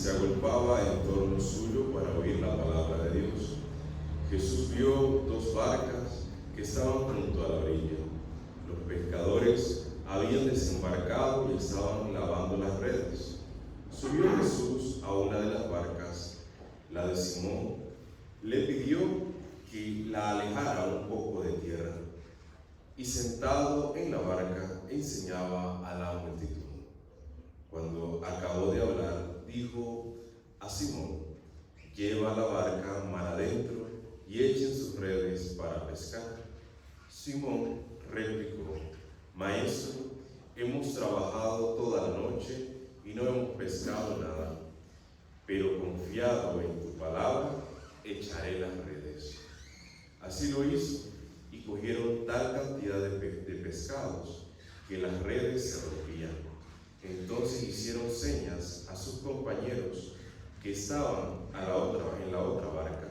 se agolpaba en torno suyo para oír la palabra de Dios. Jesús vio dos barcas que estaban junto a la orilla. Los pescadores habían desembarcado y estaban lavando las redes. Subió Jesús a una de las barcas, la de Simón, le pidió que la alejara un poco de tierra, y sentado en la barca enseñaba a la multitud. Cuando acabó de hablar, dijo a Simón: lleva la barca mar adentro y echen sus redes para pescar. Simón replicó: Maestro, hemos trabajado toda la noche y no hemos pescado nada, pero confiado en tu palabra, echaré las redes. Así lo hizo, y cogieron tal cantidad de pescados que las redes se rompían. Entonces hicieron señas a sus compañeros que estaban en la otra barca,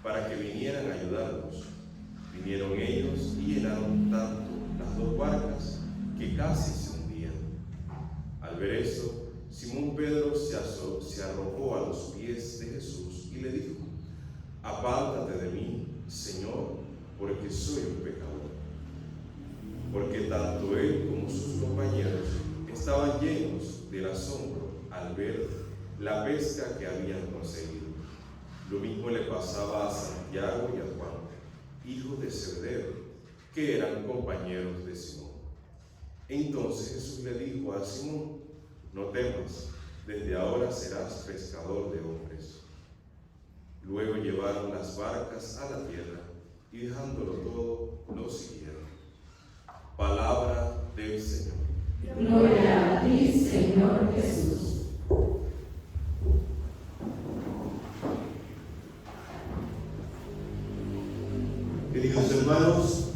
para que vinieran a ayudarnos. Vinieron ellos y llenaron tanto las dos barcas que casi se hundían. Al ver esto, Simón Pedro se arrojó a los pies de Jesús y le dijo: apártate de mí, Señor, porque soy un pecador. Porque tanto él como sus compañeros estaban llenos del asombro al ver la pesca que habían conseguido. Lo mismo le pasaba a Santiago y a Juan, hijos de Zebedeo, que eran compañeros de Simón. Entonces Jesús le dijo a Simón: no temas, desde ahora serás pescador de hombres. Luego llevaron las barcas a la tierra y dejándolo todo, lo siguieron. Palabra del Señor. Gloria a ti, Señor Jesús. Queridos hermanos,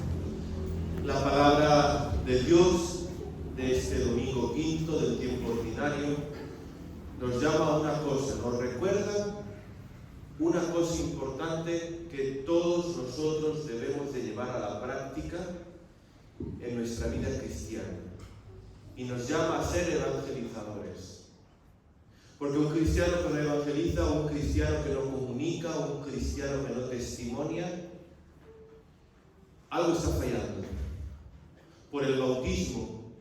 la palabra de Dios de este domingo quinto del tiempo ordinario nos llama a una cosa, nos recuerda una cosa importante que todos nosotros debemos de llevar a la práctica en nuestra vida cristiana, y nos llama a ser evangelizadores. Porque un cristiano que no evangeliza, un cristiano que no comunica, un cristiano que no testimonia, algo está fallando. Por el bautismo,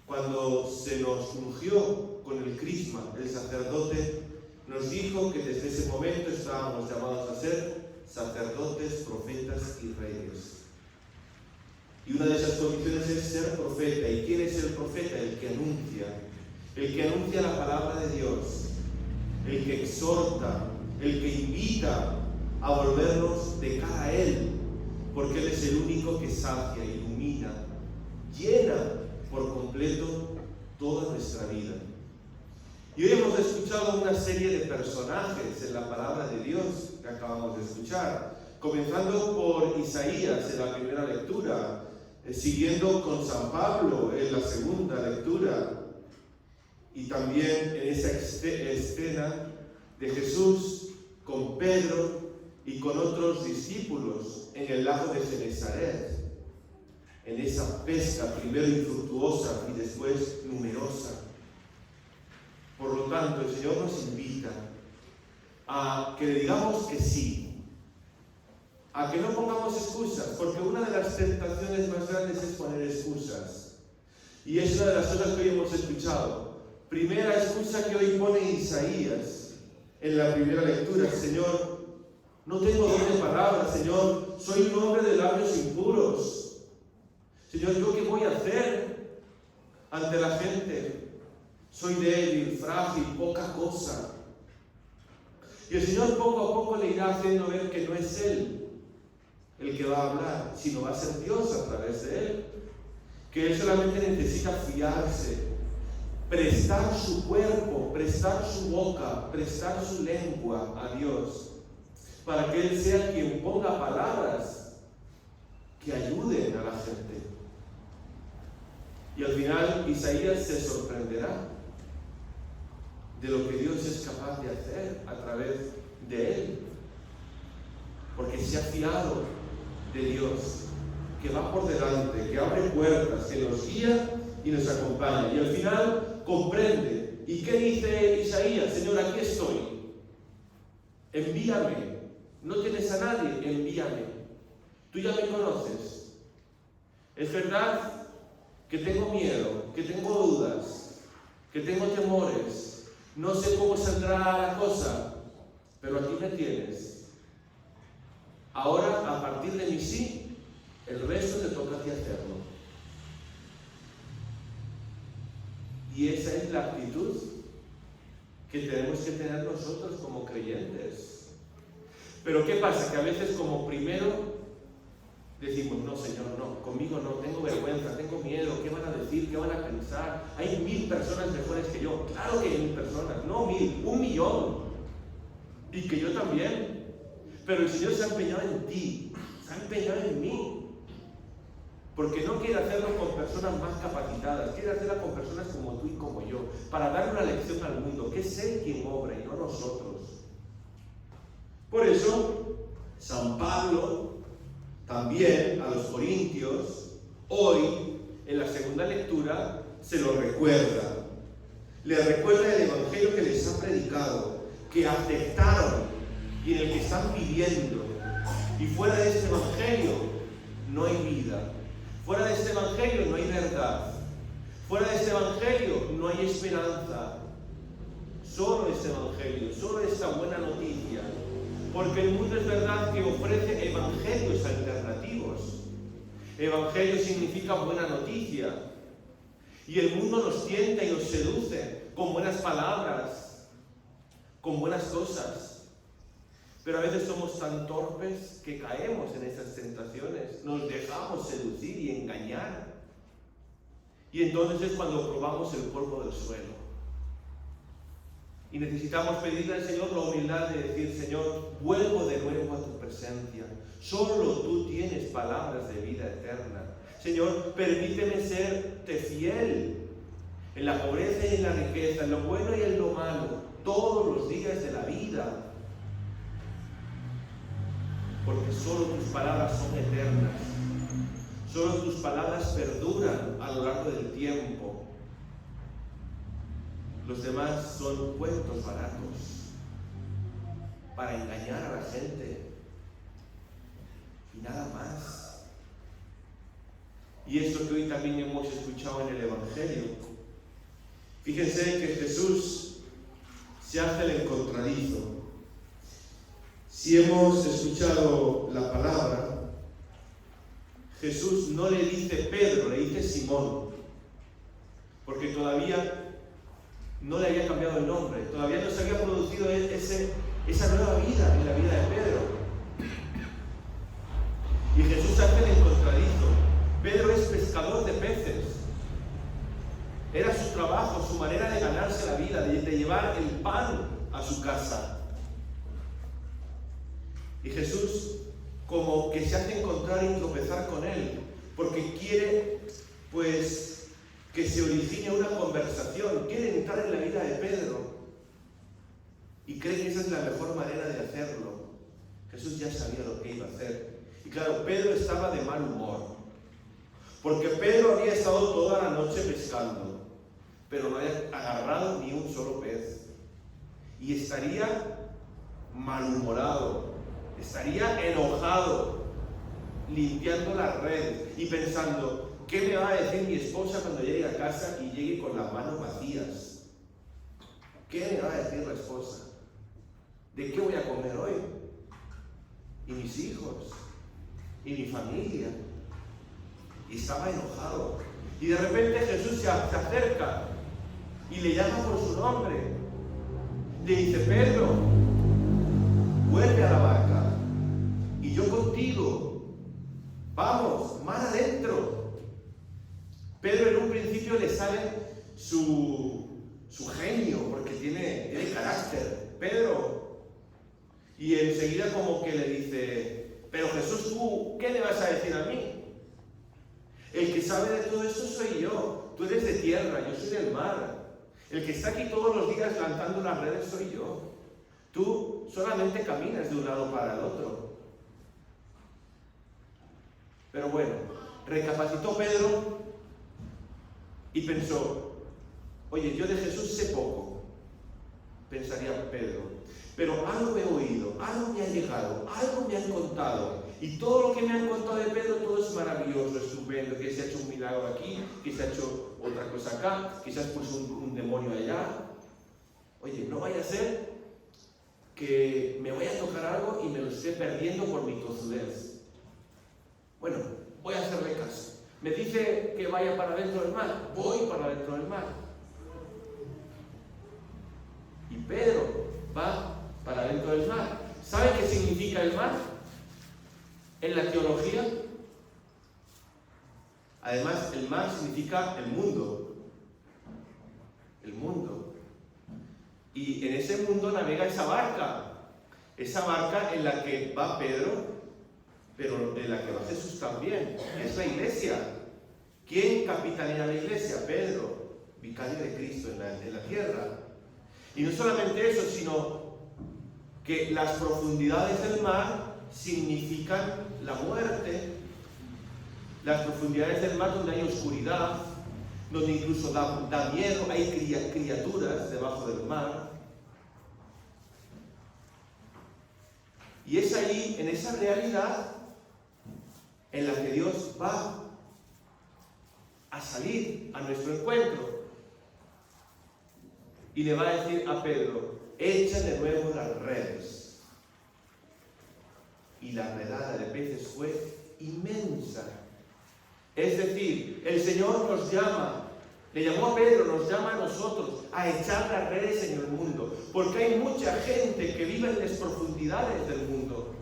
cuando se nos ungió con el crisma, el sacerdote nos dijo que desde ese momento estábamos llamados a ser sacerdotes, profetas y reyes. Y una de esas condiciones es ser profeta. ¿Y quién es el profeta? El que anuncia la palabra de Dios, el que exhorta, el que invita a volvernos de cara a Él, porque Él es el único que sacia, ilumina, llena por completo toda nuestra vida. Y hoy hemos escuchado una serie de personajes en la palabra de Dios que acabamos de escuchar, comenzando por Isaías en la primera lectura, siguiendo con San Pablo en la segunda lectura, y también en esa escena de Jesús con Pedro y con otros discípulos en el lago de Genesaret, en esa pesca primero infructuosa y después numerosa. Por lo tanto, el Señor nos invita a que le digamos que sí, a que no pongamos excusas, porque una de las tentaciones más grandes es poner excusas. Y es una de las cosas que hoy hemos escuchado. Primera excusa que hoy pone Isaías en la primera lectura: Señor, no tengo don de palabras, Señor, soy un hombre de labios impuros. Señor, ¿yo qué voy a hacer ante la gente? Soy débil, frágil, poca cosa. Y el Señor poco a poco le irá haciendo ver que no es Él el que va a hablar, sino va a ser Dios a través de Él. Que Él solamente necesita fiarse, prestar su cuerpo, prestar su boca, prestar su lengua a Dios, para que Él sea quien ponga palabras que ayuden a la gente. Y al final Isaías se sorprenderá de lo que Dios es capaz de hacer a través de él, porque se ha fiado de Dios, que va por delante, que abre puertas, que nos guía y nos acompaña. Y al final comprende ¿Y qué dice Isaías? Señor, aquí estoy. Envíame. No tienes a nadie, envíame. Tú ya me conoces. Es verdad que tengo miedo, que tengo dudas, que tengo temores. No sé cómo saldrá la cosa, pero aquí me tienes. Ahora, a partir de mi sí, el resto te toca a ti hacerlo. Y esa es la actitud que tenemos que tener nosotros como creyentes. Pero ¿qué pasa? Que a veces como primero decimos, no Señor, no, conmigo no, tengo vergüenza, tengo miedo, ¿qué van a decir? ¿Qué van a pensar? Hay 1000 personas mejores que yo. Claro que hay 1000 personas, no 1000, 1.000.000. Y que yo también. Pero el Señor se ha empeñado en ti, se ha empeñado en mí. Porque no quiere hacerlo con personas más capacitadas, quiere hacerlo con personas como tú y como yo, para dar una lección al mundo, que es Él quien obra y no nosotros. Por eso, San Pablo, también a los corintios, hoy, en la segunda lectura, se lo recuerda. Les recuerda el evangelio que les ha predicado, que aceptaron y en el que están viviendo. Y fuera de este evangelio no hay vida. Fuera de este evangelio no hay verdad. Fuera de este evangelio no hay esperanza. Solo este evangelio, solo esta buena noticia. Porque el mundo es verdad que ofrece evangelios alternativos. Evangelio significa buena noticia. Y el mundo nos tienta y nos seduce con buenas palabras, con buenas cosas. Pero a veces somos tan torpes que caemos en esas tentaciones, nos dejamos seducir y engañar. Y entonces es cuando probamos el polvo del suelo. Y necesitamos pedirle al Señor la humildad de decir, Señor, vuelvo de nuevo a tu presencia. Solo tú tienes palabras de vida eterna. Señor, permíteme serte fiel en la pobreza y en la riqueza, en lo bueno y en lo malo, todos los días de la vida. Porque solo tus palabras son eternas. Solo tus palabras perduran a lo largo del tiempo. Los demás son cuentos baratos para engañar a la gente. Y nada más. Y esto que hoy también hemos escuchado en el Evangelio. Fíjense que Jesús se hace el encontradizo. Si hemos escuchado la palabra, Jesús no le dice Pedro, le dice Simón, porque todavía no le había cambiado el nombre, todavía no se había producido esa nueva vida en la vida de Pedro. Y Jesús hace el encontradizo. Pedro es pescador de peces. Era su trabajo, su manera de ganarse la vida, de llevar el pan a su casa. Y Jesús como que se hace encontrar y tropezar con él, porque quiere pues que se origine una conversación, quiere entrar en la vida de Pedro y cree que esa es la mejor manera de hacerlo. Jesús ya sabía lo que iba a hacer. Y claro, Pedro estaba de mal humor, porque Pedro había estado toda la noche pescando, pero no había agarrado ni un solo pez. Y estaría malhumorado, estaría enojado, limpiando la red y pensando, ¿qué me va a decir mi esposa cuando llegue a casa y llegue con las manos vacías? ¿Qué me va a decir la esposa? ¿De qué voy a comer hoy? ¿Y mis hijos? ¿Y mi familia? Y estaba enojado. Y de repente Jesús se acerca y le llama por su nombre. Le dice, Pedro, vuelve a la barca y yo contigo. Vamos, más adentro. Pedro en un principio le sale su genio, porque tiene carácter. Pedro. Y enseguida como que le dice, pero Jesús, ¿tú qué le vas a decir a mí? El que sabe de todo esto soy yo. Tú eres de tierra, yo soy del mar. El que está aquí todos los días lanzando las redes soy yo. Tú solamente caminas de un lado para el otro. Pero bueno, recapacitó Pedro y pensó, Oye, yo de Jesús sé poco, pensaría Pedro, pero algo he oído, algo me ha llegado, algo me han contado, y todo lo que me han contado de Pedro, todo es maravilloso, estupendo, que se ha hecho un milagro aquí, que se ha hecho otra cosa acá, que se ha expulsado un demonio allá. Oye, no vaya a ser que me vaya a tocar algo y me lo esté perdiendo por mi tozudez. Bueno, voy a hacerle caso. Me dice que vaya para dentro del mar, voy para dentro del mar. Y Pedro va para dentro del mar. ¿Sabe qué significa el mar? En la teología, además, el mar significa el mundo. El mundo. Y en ese mundo navega esa barca en la que va Pedro, pero en la que va Jesús también. Es la iglesia. ¿Quién capitanea la iglesia? Pedro, vicario de Cristo en la tierra. Y no solamente eso, sino que las profundidades del mar significan la muerte. Las profundidades del mar donde hay oscuridad, donde incluso da miedo, hay criaturas debajo del mar. Y es ahí, en esa realidad, en la que Dios va a salir a nuestro encuentro. Y le va a decir a Pedro, echa de nuevo las redes. Y la redada de peces fue inmensa. Es decir, el Señor nos llama, le llamó a Pedro, nos llama a nosotros a echar las redes en el mundo. Porque hay mucha gente que vive en las profundidades del mundo,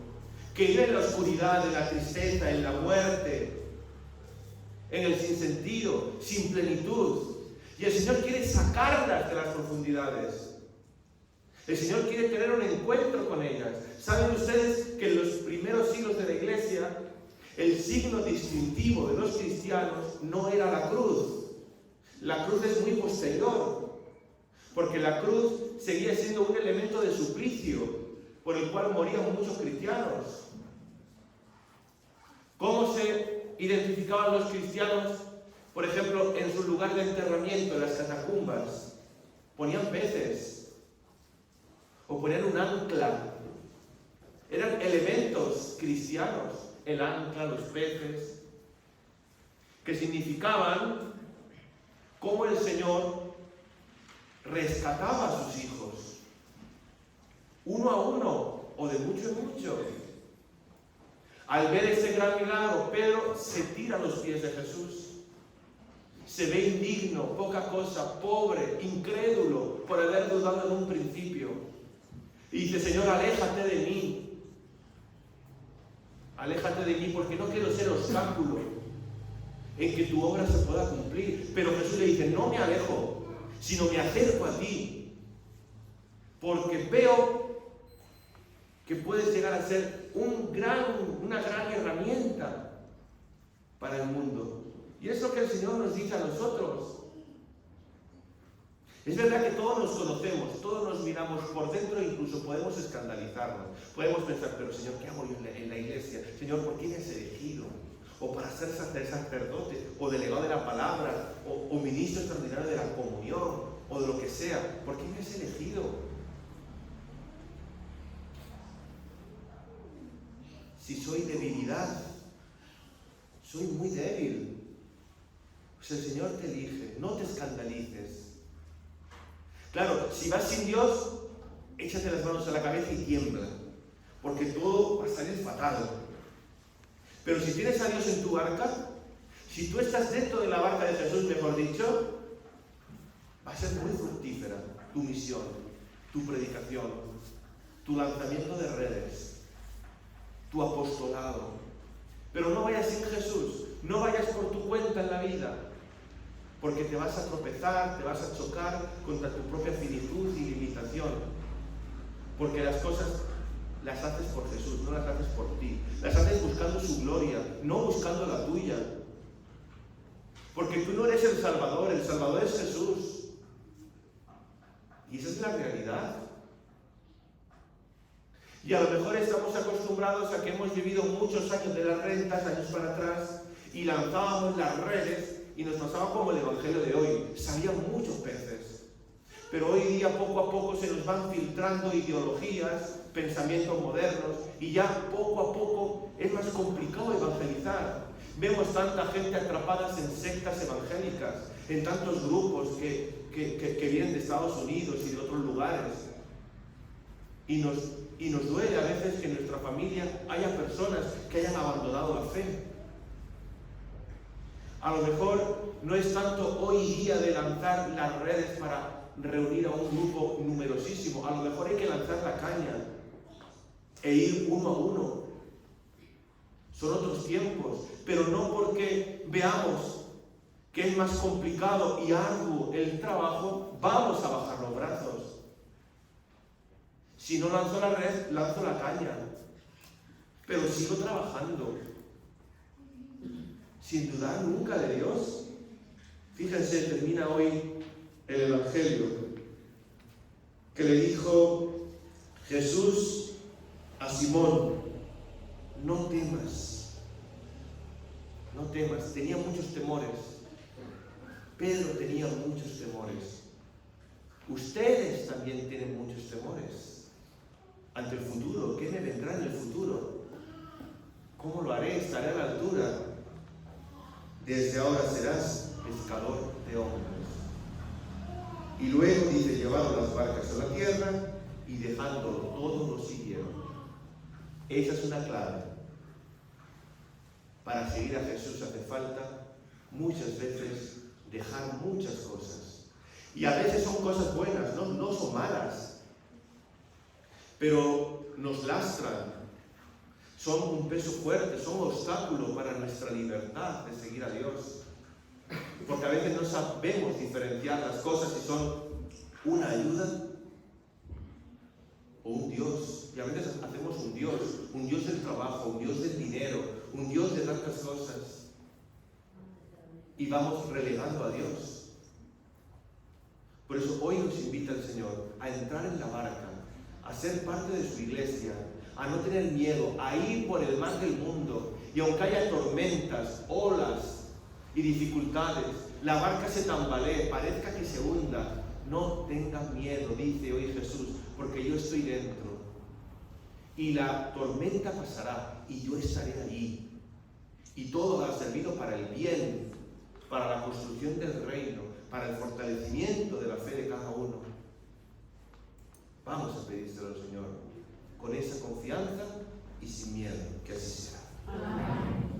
que vive en la oscuridad, en la tristeza, en la muerte, en el sinsentido, sin plenitud. Y el Señor quiere sacarlas de las profundidades. El Señor quiere tener un encuentro con ellas. ¿Saben ustedes que en los primeros siglos de la Iglesia, el signo distintivo de los cristianos no era la cruz? La cruz es muy posterior, porque la cruz seguía siendo un elemento de suplicio por el cual morían muchos cristianos. ¿Cómo se identificaban los cristianos? Por ejemplo, en su lugar de enterramiento, en las catacumbas, ponían peces o ponían un ancla. Eran elementos cristianos, el ancla, los peces, que significaban cómo el Señor rescataba a sus hijos, uno a uno o de mucho en mucho. Al ver ese gran milagro, Pedro se tira a los pies de Jesús. Se ve indigno, poca cosa, pobre, incrédulo por haber dudado en un principio. Y dice, Señor, aléjate de mí. Aléjate de mí porque no quiero ser obstáculo en que tu obra se pueda cumplir. Pero Jesús le dice, no me alejo, sino me acerco a ti. Porque veo que puedes llegar a ser una gran herramienta para el mundo. Y es lo que el Señor nos dice a nosotros. Es verdad que todos nos conocemos, todos nos miramos por dentro e incluso podemos escandalizarnos. Podemos pensar, pero Señor, ¿qué hago yo en la iglesia? Señor, ¿por qué me has elegido? O para ser sacerdote, o delegado de la palabra, o ministro extraordinario de la comunión, o de lo que sea. ¿Por qué me has elegido? Si soy debilidad, soy muy débil. Pues el Señor te elige, no te escandalices. Claro, si vas sin Dios, échate las manos a la cabeza y tiembla, porque todo va a salir fatal. Pero si tienes a Dios en tu barca, si tú estás dentro de la barca de Jesús, mejor dicho, va a ser muy fructífera tu misión, tu predicación, tu lanzamiento de redes, tu apostolado. Pero no vayas sin Jesús, no vayas por tu cuenta en la vida, porque te vas a tropezar, te vas a chocar contra tu propia finitud y limitación. Porque las cosas las haces por Jesús, no las haces por ti. Las haces buscando su gloria, no buscando la tuya. Porque tú no eres el Salvador es Jesús. Y esa es la realidad. Y a lo mejor estamos acostumbrados a que hemos vivido muchos años de las rentas, años para atrás, y lanzábamos las redes y nos pasaba como el Evangelio de hoy, salían muchos peces. Pero hoy día poco a poco se nos van filtrando ideologías, pensamientos modernos, y ya poco a poco es más complicado evangelizar. Vemos tanta gente atrapadas en sectas evangélicas, en tantos grupos que vienen de Estados Unidos y de otros lugares. Y nos duele a veces que en nuestra familia haya personas que hayan abandonado la fe. A lo mejor no es tanto hoy día de lanzar las redes para reunir a un grupo numerosísimo. A lo mejor hay que lanzar la caña e ir uno a uno. Son otros tiempos, pero no porque veamos que es más complicado y arduo el trabajo, vamos a bajar los brazos. Si no lanzo la red, lanzo la caña. Pero sigo trabajando. Sin dudar nunca de Dios. Fíjense, termina hoy el Evangelio, que le dijo Jesús a Simón: no temas, no temas. Tenía muchos temores. Pedro tenía muchos temores. Ustedes también tienen muchos temores ante el futuro. ¿Qué me vendrá en el futuro? ¿Cómo lo haré? ¿Estaré a la altura? Desde ahora serás pescador de hombres. Y luego dice: llevaron las barcas a la tierra y dejándolo todo lo siguieron. Esa es una clave. Para seguir a Jesús hace falta muchas veces dejar muchas cosas. Y a veces son cosas buenas, no son malas, pero nos lastran, son un peso fuerte, son un obstáculo para nuestra libertad de seguir a Dios. Porque a veces no sabemos diferenciar las cosas si son una ayuda o un Dios. Y a veces hacemos un Dios del trabajo, un Dios del dinero, un Dios de tantas cosas. Y vamos relegando a Dios. Por eso hoy nos invita el Señor a entrar en la barca, a ser parte de su iglesia, a no tener miedo, a ir por el mar del mundo. Y aunque haya tormentas, olas y dificultades, la barca se tambalee, parezca que se hunda, no tengan miedo, dice hoy Jesús, porque yo estoy dentro. Y la tormenta pasará y yo estaré allí. Y todo ha servido para el bien, para la construcción del reino, para el fortalecimiento de la fe de cada uno. Vamos a pedírselo al Señor con esa confianza y sin miedo, que así sea. Amén.